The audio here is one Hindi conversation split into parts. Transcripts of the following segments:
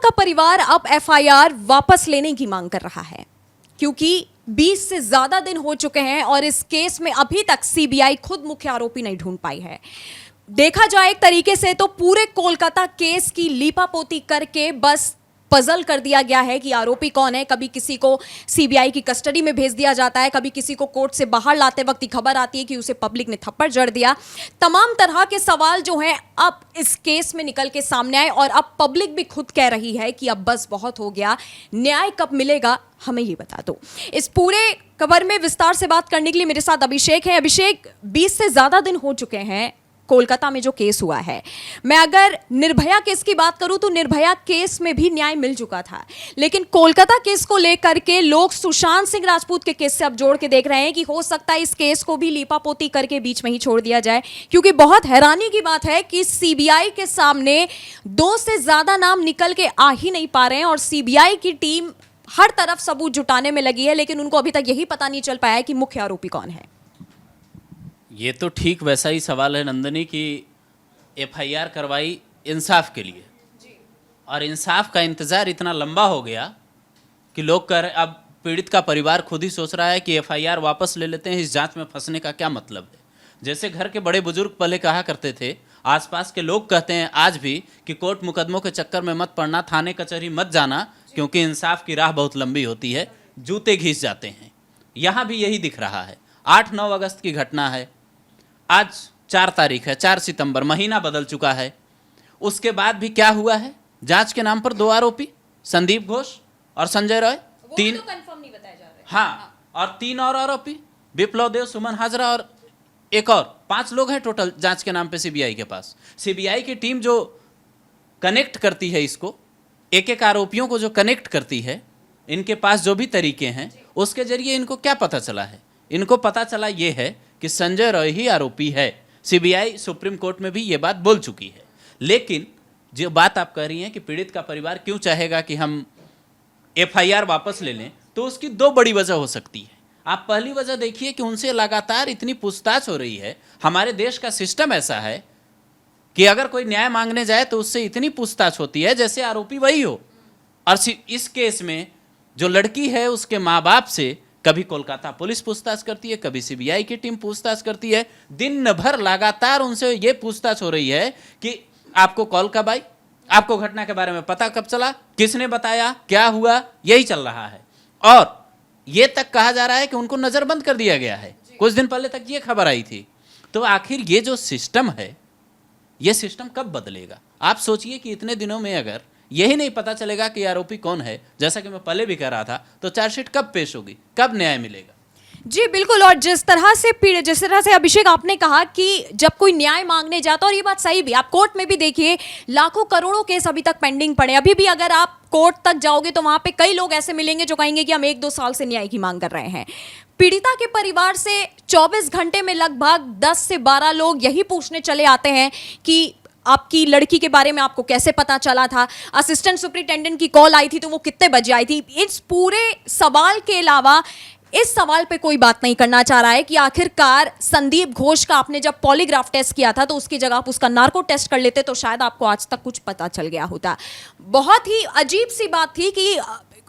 का परिवार अब एफआईआर वापस लेने की मांग कर रहा है, क्योंकि 20 से ज्यादा दिन हो चुके हैं और इस केस में अभी तक सीबीआई खुद मुख्य आरोपी नहीं ढूंढ पाई है। देखा जाए एक तरीके से तो पूरे कोलकाता केस की लीपापोती करके बस पजल कर दिया गया है कि आरोपी कौन है। कभी किसी को सीबीआई की कस्टडी में भेज दिया जाता है, कभी किसी को कोर्ट से बाहर लाते वक्त खबर आती है कि उसे पब्लिक ने थप्पड़ जड़ दिया। तमाम तरह के सवाल जो हैं अब इस केस में निकल के सामने आए और अब पब्लिक भी खुद कह रही है कि अब बस बहुत हो गया, न्याय कब मिलेगा हमें ये बता दो। इस पूरे खबर में विस्तार से बात करने के लिए मेरे साथ अभिषेक है। अभिषेक, 20 से ज्यादा दिन हो चुके हैं कोलकाता में जो केस हुआ है। मैं अगर निर्भया केस की बात करूं तो निर्भया केस में भी न्याय मिल चुका था, लेकिन कोलकाता केस को लेकर के लोग सुशांत सिंह राजपूत के केस से अब जोड़ के देख रहे हैं कि हो सकता है इस केस को भी लीपापोती करके बीच में ही छोड़ दिया जाए, क्योंकि बहुत हैरानी की बात है कि सीबीआई के सामने 2 से ज्यादा नाम निकल के आ ही नहीं पा रहे हैं और सीबीआई की टीम हर तरफ सबूत जुटाने में लगी है, लेकिन उनको अभी तक यही पता नहीं चल पाया है कि मुख्य आरोपी कौन है। ये तो ठीक वैसा ही सवाल है नंदनी कि एफआईआर करवाई इंसाफ के लिए और इंसाफ का इंतज़ार इतना लंबा हो गया कि लोग कह रहे, अब पीड़ित का परिवार खुद ही सोच रहा है कि एफआईआर वापस ले लेते हैं, इस जांच में फंसने का क्या मतलब है। जैसे घर के बड़े बुजुर्ग पहले कहा करते थे, आसपास के लोग कहते हैं आज भी कि कोर्ट मुकदमों के चक्कर में मत पड़ना, थाने कचहरी मत जाना, क्योंकि इंसाफ की राह बहुत लंबी होती है, जूते घिस जाते हैं। यहाँ भी यही दिख रहा है। 8-9 अगस्त की घटना है, आज 4 तारीख है, 4 सितंबर, महीना बदल चुका है। उसके बाद भी क्या हुआ है? जांच के नाम पर 2 आरोपी, संदीप घोष और संजय रॉय, 3 तो कंफर्म नहीं बताया जा रहा है। हाँ, और 3 और आरोपी, विप्लव देव, सुमन हाजरा और एक और, 5 लोग हैं टोटल जांच के नाम पे सीबीआई के पास। सीबीआई की टीम जो कनेक्ट करती है इसको, एक आरोपियों को जो कनेक्ट करती है, इनके पास जो भी तरीके हैं उसके जरिए इनको क्या पता चला है? इनको पता चला ये है कि संजय रॉय ही आरोपी है। सीबीआई सुप्रीम कोर्ट में भी ये बात बोल चुकी है। लेकिन जो बात आप कह रही हैं कि पीड़ित का परिवार क्यों चाहेगा कि हम एफआईआर वापस ले लें, तो उसकी 2 बड़ी वजह हो सकती है। आप पहली वजह देखिए कि उनसे लगातार इतनी पूछताछ हो रही है। हमारे देश का सिस्टम ऐसा है कि अगर कोई न्याय मांगने जाए तो उससे इतनी पूछताछ होती है जैसे आरोपी वही हो। और इस केस में जो लड़की है उसके माँ बाप से कभी कोलकाता पुलिस पूछताछ करती है, कभी सीबीआई की टीम पूछताछ करती है। दिन भर लगातार उनसे ये पूछताछ हो रही है कि आपको कॉल कब आई, आपको घटना के बारे में पता कब चला, किसने बताया, क्या हुआ, यही चल रहा है। और ये तक कहा जा रहा है कि उनको नजरबंद कर दिया गया है। कुछ दिन पहले तक ये खबर आई थी। तो आखिर ये जो सिस्टम है, ये सिस्टम कब बदलेगा? आप सोचिए कि इतने दिनों में अगर यही नहीं पता चलेगा कि आरोपी कौन है, जैसा कि मैं पहले भी कह रहा था, तो चार्जशीट कब पेश होगी, कब न्याय मिलेगा? जी बिल्कुल। और जिस तरह से अभिषेक आपने कहा कि जब कोई न्याय मांगने जाता, और ये बात सही भी, आप कोर्ट में भी देखिए लाखों करोड़ों केस अभी तक पेंडिंग पड़े। अभी भी अगर आप कोर्ट तक जाओगे तो वहां पे कई लोग ऐसे मिलेंगे जो कहेंगे कि हम 1-2 साल से न्याय की मांग कर रहे हैं। पीड़िता के परिवार से 24 घंटे में लगभग 10 से 12 लोग यही पूछने चले आते हैं कि आपकी लड़की के बारे में आपको कैसे पता चला था, असिस्टेंट सुपरिटेंडेंट की कॉल आई थी तो वो कितने बजे आई थी। इस पूरे सवाल के अलावा इस सवाल पे कोई बात नहीं करना चाह रहा है कि आखिरकार संदीप घोष का आपने जब पॉलीग्राफ टेस्ट किया था तो उसकी जगह आप उसका नार्को टेस्ट कर लेते तो शायद आपको आज तक कुछ पता चल गया होता। बहुत ही अजीब सी बात थी कि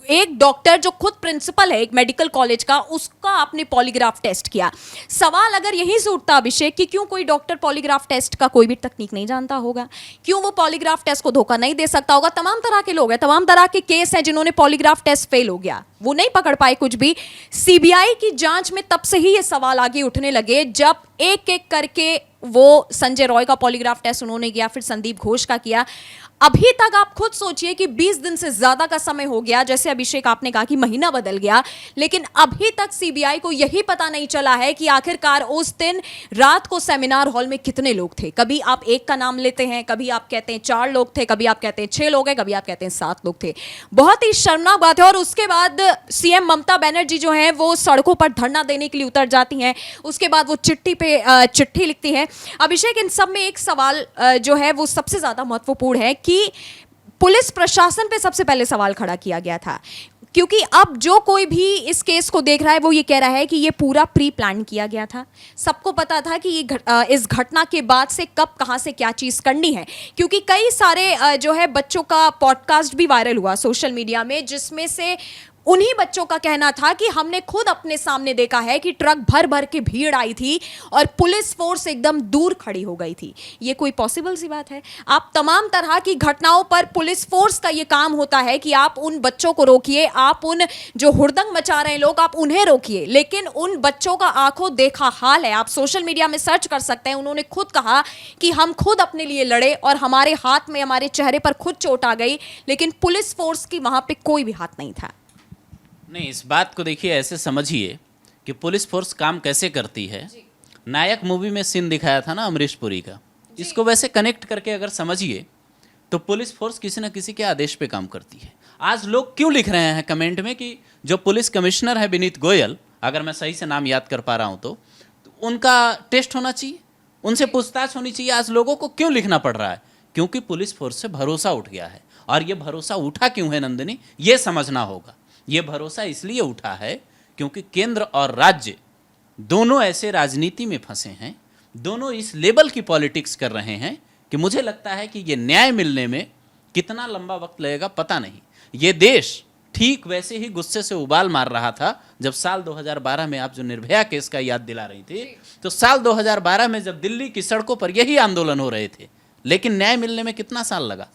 एक डॉक्टर जो खुद प्रिंसिपल है एक मेडिकल कॉलेज का, उसका आपने पॉलीग्राफ टेस्ट किया। सवाल अगर यही से उठता अभिषेक कि क्यों कोई डॉक्टर पॉलीग्राफ टेस्ट का कोई भी तकनीक नहीं जानता होगा, क्यों वो पॉलीग्राफ टेस्ट को धोखा नहीं दे सकता होगा। तमाम तरह के लोग हैं, तमाम तरह के केस हैं जिन्होंने पॉलीग्राफ टेस्ट फेल हो गया, वो नहीं पकड़ पाए कुछ भी। सीबीआई की जांच में तब से ही ये सवाल आगे उठने लगे जब एक करके वो संजय रॉय का पॉलीग्राफ टेस्ट उन्होंने किया, फिर संदीप घोष का किया। अभी तक आप खुद सोचिए कि 20 दिन से ज्यादा का समय हो गया, जैसे अभिषेक आपने कहा कि महीना बदल गया, लेकिन अभी तक सीबीआई को यही पता नहीं चला है कि आखिरकार उस दिन रात को सेमिनार हॉल में कितने लोग थे। कभी आप 1 का नाम लेते हैं, कभी आप कहते हैं 4 लोग थे, कभी आप कहते हैं 6 लोग हैं, कभी आप कहते हैं 7 लोग थे। बहुत ही शर्मनाक बात है। और उसके बाद सीएम ममता बनर्जी जो है वो सड़कों पर धरना देने के लिए उतर जाती हैं। उसके बाद वो चिट्ठी लिखती हैं। अभिषेक, इन सब में एक सवाल जो है वो सबसे ज्यादा महत्वपूर्ण है कि पुलिस प्रशासन पे सबसे पहले सवाल खड़ा किया गया था। क्योंकि अब जो कोई भी इस केस को देख रहा है वो ये कह रहा है कि ये पूरा प्री प्लान किया गया था। सबको पता था कि इस घटना के बाद से कब कहां से क्या चीज करनी है, क्योंकि कई सारे जो है बच्चों का पॉडकास्ट भी वायरल हुआ सोशल मीडिया में, जिसमें से उन्हीं बच्चों का कहना था कि हमने खुद अपने सामने देखा है कि ट्रक भर भर के भीड़ आई थी और पुलिस फोर्स एकदम दूर खड़ी हो गई थी। ये कोई पॉसिबल सी बात है? आप तमाम तरह की घटनाओं पर पुलिस फोर्स का ये काम होता है कि आप उन बच्चों को रोकिए, आप उन जो हुड़दंग मचा रहे हैं लोग, आप उन्हें रोकिए, लेकिन उन बच्चों का आंखों देखा हाल है। आप सोशल मीडिया में सर्च कर सकते हैं, उन्होंने खुद कहा कि हम खुद अपने लिए लड़े और हमारे हाथ में, हमारे चेहरे पर खुद चोट आ गई, लेकिन पुलिस फोर्स की वहां पे कोई भी हाथ नहीं था। नहीं, इस बात को देखिए ऐसे समझिए कि पुलिस फोर्स काम कैसे करती है। नायक मूवी में सीन दिखाया था ना अमरीश पुरी का, इसको वैसे कनेक्ट करके अगर समझिए तो पुलिस फोर्स किसी न किसी के आदेश पे काम करती है। आज लोग क्यों लिख रहे हैं कमेंट में कि जो पुलिस कमिश्नर है विनीत गोयल, अगर मैं सही से नाम याद कर पा रहा हूं तो उनका टेस्ट होना चाहिए, उनसे पूछताछ होनी चाहिए। आज लोगों को क्यों लिखना पड़ रहा है? क्योंकि पुलिस फोर्स से भरोसा उठ गया है। और ये भरोसा उठा क्यों है नंदिनी, ये समझना होगा। ये भरोसा इसलिए उठा है क्योंकि केंद्र और राज्य दोनों ऐसे राजनीति में फंसे हैं, दोनों इस लेवल की पॉलिटिक्स कर रहे हैं कि मुझे लगता है कि ये न्याय मिलने में कितना लंबा वक्त लगेगा पता नहीं। ये देश ठीक वैसे ही गुस्से से उबाल मार रहा था जब साल 2012 में आप जो निर्भया केस का याद दिला रही थी, तो साल 2012 में जब दिल्ली की सड़कों पर यही आंदोलन हो रहे थे, लेकिन न्याय मिलने में कितना साल लगा?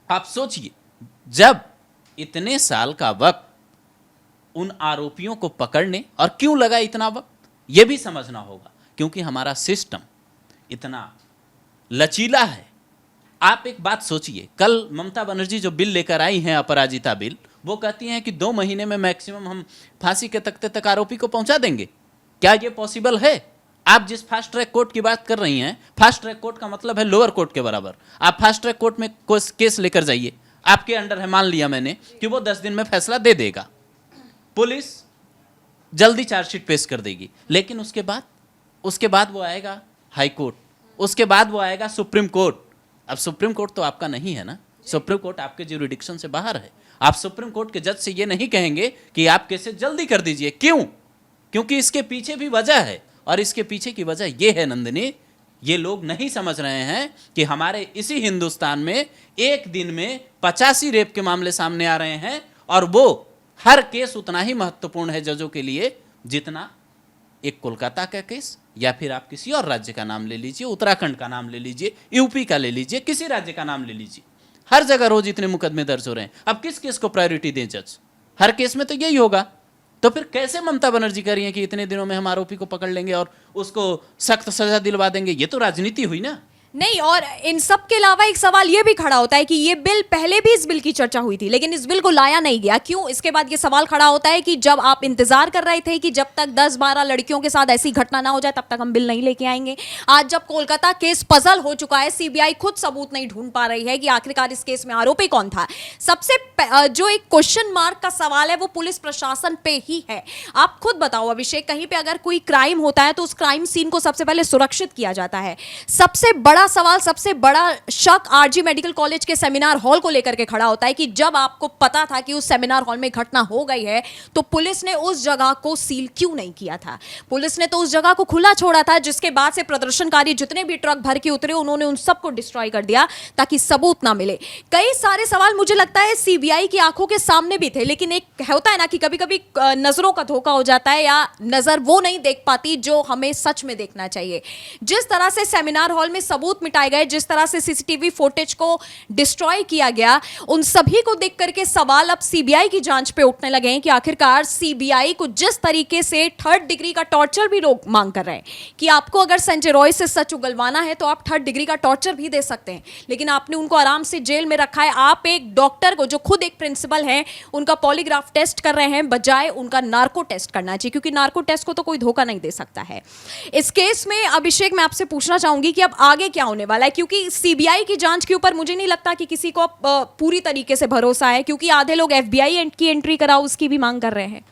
आप सोचिए, जब इतने साल का वक्त उन आरोपियों को पकड़ने, और क्यों लगा इतना वक्त, यह भी समझना होगा। क्योंकि हमारा सिस्टम इतना लचीला है। आप एक बात सोचिए, कल ममता बनर्जी जो बिल लेकर आई हैं, अपराजिता बिल, वो कहती हैं कि 2 महीने में मैक्सिमम हम फांसी के तख्ते तक आरोपी को पहुंचा देंगे। क्या ये पॉसिबल है? आप जिस फास्ट ट्रैक कोर्ट की बात कर रही हैं, फास्ट ट्रैक कोर्ट का मतलब है लोअर कोर्ट के बराबर। आप फास्ट ट्रैक कोर्ट में केस लेकर जाइए, आपके अंडर है, मान लिया मैंने कि वो 10 दिन में फैसला दे देगा, पुलिस जल्दी चार्जशीट पेश कर देगी, लेकिन उसके बाद वो आएगा हाई कोर्ट, उसके बाद वो आएगा सुप्रीम कोर्ट। अब सुप्रीम कोर्ट तो आपका नहीं है ना, सुप्रीम कोर्ट आपके ज्यूरिडिक्शन से बाहर है। आप सुप्रीम कोर्ट के जज से ये नहीं कहेंगे कि आप केसेस जल्दी कर दीजिए। क्यों? क्योंकि इसके पीछे भी वजह है, और इसके पीछे की वजह ये है नंदिनी, ये लोग नहीं समझ रहे हैं कि हमारे इसी हिंदुस्तान में एक दिन में 85 रेप के मामले सामने आ रहे हैं, और वो हर केस उतना ही महत्वपूर्ण है जजों के लिए जितना एक कोलकाता का केस, या फिर आप किसी और राज्य का नाम ले लीजिए, उत्तराखंड का नाम ले लीजिए, यूपी का ले लीजिए, किसी राज्य का नाम ले लीजिए। हर जगह रोज इतने मुकदमे दर्ज हो रहे हैं। अब किस केस को प्रायोरिटी दें जज? हर केस में तो यही होगा। तो फिर कैसे ममता बनर्जी कह रही है कि इतने दिनों में हम आरोपी को पकड़ लेंगे और उसको सख्त सजा दिलवा देंगे? ये तो राजनीति हुई ना। नहीं, और इन सब के अलावा एक सवाल ये भी खड़ा होता है कि ये बिल, पहले भी इस बिल की चर्चा हुई थी लेकिन इस बिल को लाया नहीं गया, क्यों? इसके बाद ये सवाल खड़ा होता है कि जब आप इंतजार कर रहे थे कि जब तक 10-12 लड़कियों के साथ ऐसी घटना ना हो जाए तब तक हम बिल नहीं लेके आएंगे। आज जब कोलकाता केस पजल हो चुका है, सीबीआई खुद सबूत नहीं ढूंढ पा रही है कि आखिरकार इस केस में आरोपी कौन था, सबसे जो एक क्वेश्चन मार्क का सवाल है वो पुलिस प्रशासन पे ही है। आप खुद बताओ अभिषेक, कहीं पे अगर कोई क्राइम होता है तो उस क्राइम सीन को सबसे पहले सुरक्षित किया जाता है। सबसे बड़ा सवाल, सबसे बड़ा शक आरजी मेडिकल कॉलेज के सेमिनार हॉल को लेकर के खड़ा होता है कि जब आपको पता था कि उस सेमिनार हॉल में घटना हो गई है तो पुलिस ने उस जगह को सील क्यों नहीं किया था? पुलिस ने तो उस जगह को खुला छोड़ा था, जिसके बाद से प्रदर्शनकारी जितने भी ट्रक भर के उतरे उन्होंने उन सबको डिस्ट्रॉय कर दिया ताकि सबूत ना मिले। कई सारे सवाल मुझे लगता है सीबीआई की आंखों के सामने भी थे, लेकिन एक होता है ना कि कभी कभी नजरों का धोखा हो जाता है, या नजर वो नहीं देख पाती जो हमें सच में देखना चाहिए। जिस तरह से सेमिनार हॉल में सबूत मिटाए गए, जिस तरह से सीसीटीवी फुटेज को डिस्ट्रॉय किया गया, उन सभी को देख करके सवाल अब सीबीआई की जांच पे उठने लगे हैं कि आखिरकार सीबीआई को जिस तरीके से 3rd डिग्री का टॉर्चर भी लोग मांग कर रहे हैं कि आपको अगर संजय रॉय से सच उगलवाना है तो आप 3rd डिग्री का टॉर्चर भी दे सकते हैं, लेकिन आपने उनको आराम से जेल में रखा है। आप एक डॉक्टर को, जो खुद एक प्रिंसिपल है, उनका पॉलीग्राफ टेस्ट कर रहे हैं बजाय उनका नार्को टेस्ट करना चाहिए, क्योंकि नार्को टेस्ट को तो कोई धोखा नहीं दे सकता है। इस केस में अभिषेक मैं आपसे पूछना चाहूंगी कि अब आगे क्या होने वाला है, क्योंकि सीबीआई की जांच के ऊपर मुझे नहीं लगता कि किसी को पूरी तरीके से भरोसा है, क्योंकि आधे लोग एफबीआई की एंट्री कराओ उसकी भी मांग कर रहे हैं।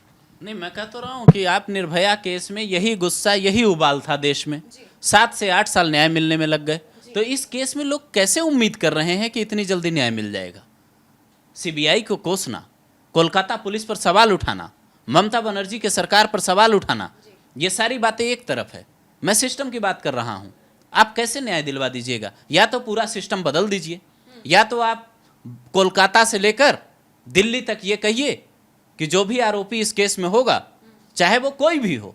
नहीं, मैं कह तो रहा हूं कि आप निर्भया केस में यही गुस्सा, यही उबाल था देश में, 7 से 8 साल न्याय मिलने में लग गए, तो इस केस में लोग कैसे उम्मीद कर रहे हैं कि इतनी जल्दी न्याय मिल जाएगा? सीबीआई को कोसना, कोलकाता पुलिस पर सवाल उठाना, ममता बनर्जी के सरकार पर सवाल उठाना, ये सारी बातें एक तरफ है। मैं सिस्टम की बात कर रहा हूं। आप कैसे न्याय दिलवा दीजिएगा? या तो पूरा सिस्टम बदल दीजिए, या तो आप कोलकाता से लेकर दिल्ली तक ये कहिए कि जो भी आरोपी इस केस में होगा, चाहे वो कोई भी हो,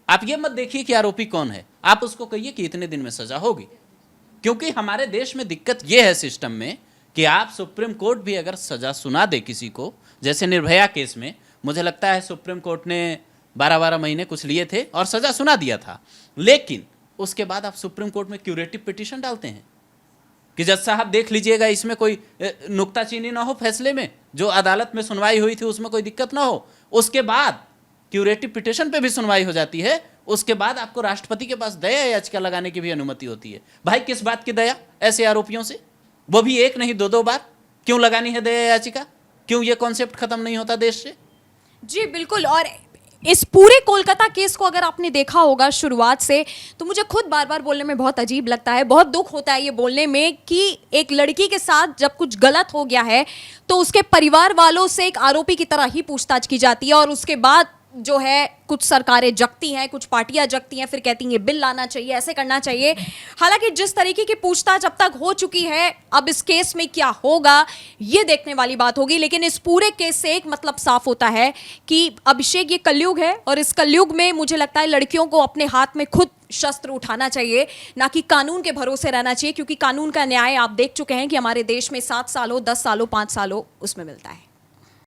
आप ये मत देखिए कि आरोपी कौन है, आप उसको कहिए कि इतने दिन में सजा होगी। क्योंकि हमारे देश में दिक्कत ये है सिस्टम में कि आप सुप्रीम कोर्ट भी अगर सजा सुना दे किसी को, जैसे निर्भया केस में मुझे लगता है सुप्रीम कोर्ट ने 12-12 महीने कुछ लिए थे और सजा सुना दिया था, लेकिन उसके बाद आप सुप्रीम कोर्ट में क्यूरेटिव पिटीशन डालते हैं कि जज साहब देख लीजिएगा, इसमें कोई नुक्ताचीनी ना हो फैसले में, जो अदालत में सुनवाई हुई थी उसमें कोई दिक्कत ना हो। उसके बाद क्यूरेटिव पिटीशन पे भी सुनवाई हो जाती है, उसके बाद आपको राष्ट्रपति के पास दया याचिका लगाने की भी अनुमति होती है। भाई किस बात की दया ऐसे आरोपियों से, वो भी एक नहीं 2-2 बार? क्यों लगानी है दया याचिका? क्यों ये कॉन्सेप्ट खत्म नहीं होता देश से? जी बिल्कुल। और इस पूरे कोलकाता केस को अगर आपने देखा होगा शुरुआत से, तो मुझे खुद बार बार बोलने में बहुत अजीब लगता है, बहुत दुख होता है ये बोलने में कि एक लड़की के साथ जब कुछ गलत हो गया है तो उसके परिवार वालों से एक आरोपी की तरह ही पूछताछ की जाती है, और उसके बाद जो है कुछ सरकारें जगती हैं, कुछ पार्टियां जगती हैं, फिर कहती हैं बिल लाना चाहिए, ऐसे करना चाहिए। हालांकि जिस तरीके की पूछताछ अब तक हो चुकी है, अब इस केस में क्या होगा ये देखने वाली बात होगी। लेकिन इस पूरे केस से एक मतलब साफ होता है कि अभिषेक ये कलयुग है, और इस कलयुग में मुझे लगता है लड़कियों को अपने हाथ में खुद शस्त्र उठाना चाहिए, ना कि कानून के भरोसे रहना चाहिए, क्योंकि कानून का न्याय आप देख चुके हैं कि हमारे देश में 7 साल हो, 10 साल हो, 5 साल हो, उसमें मिलता है।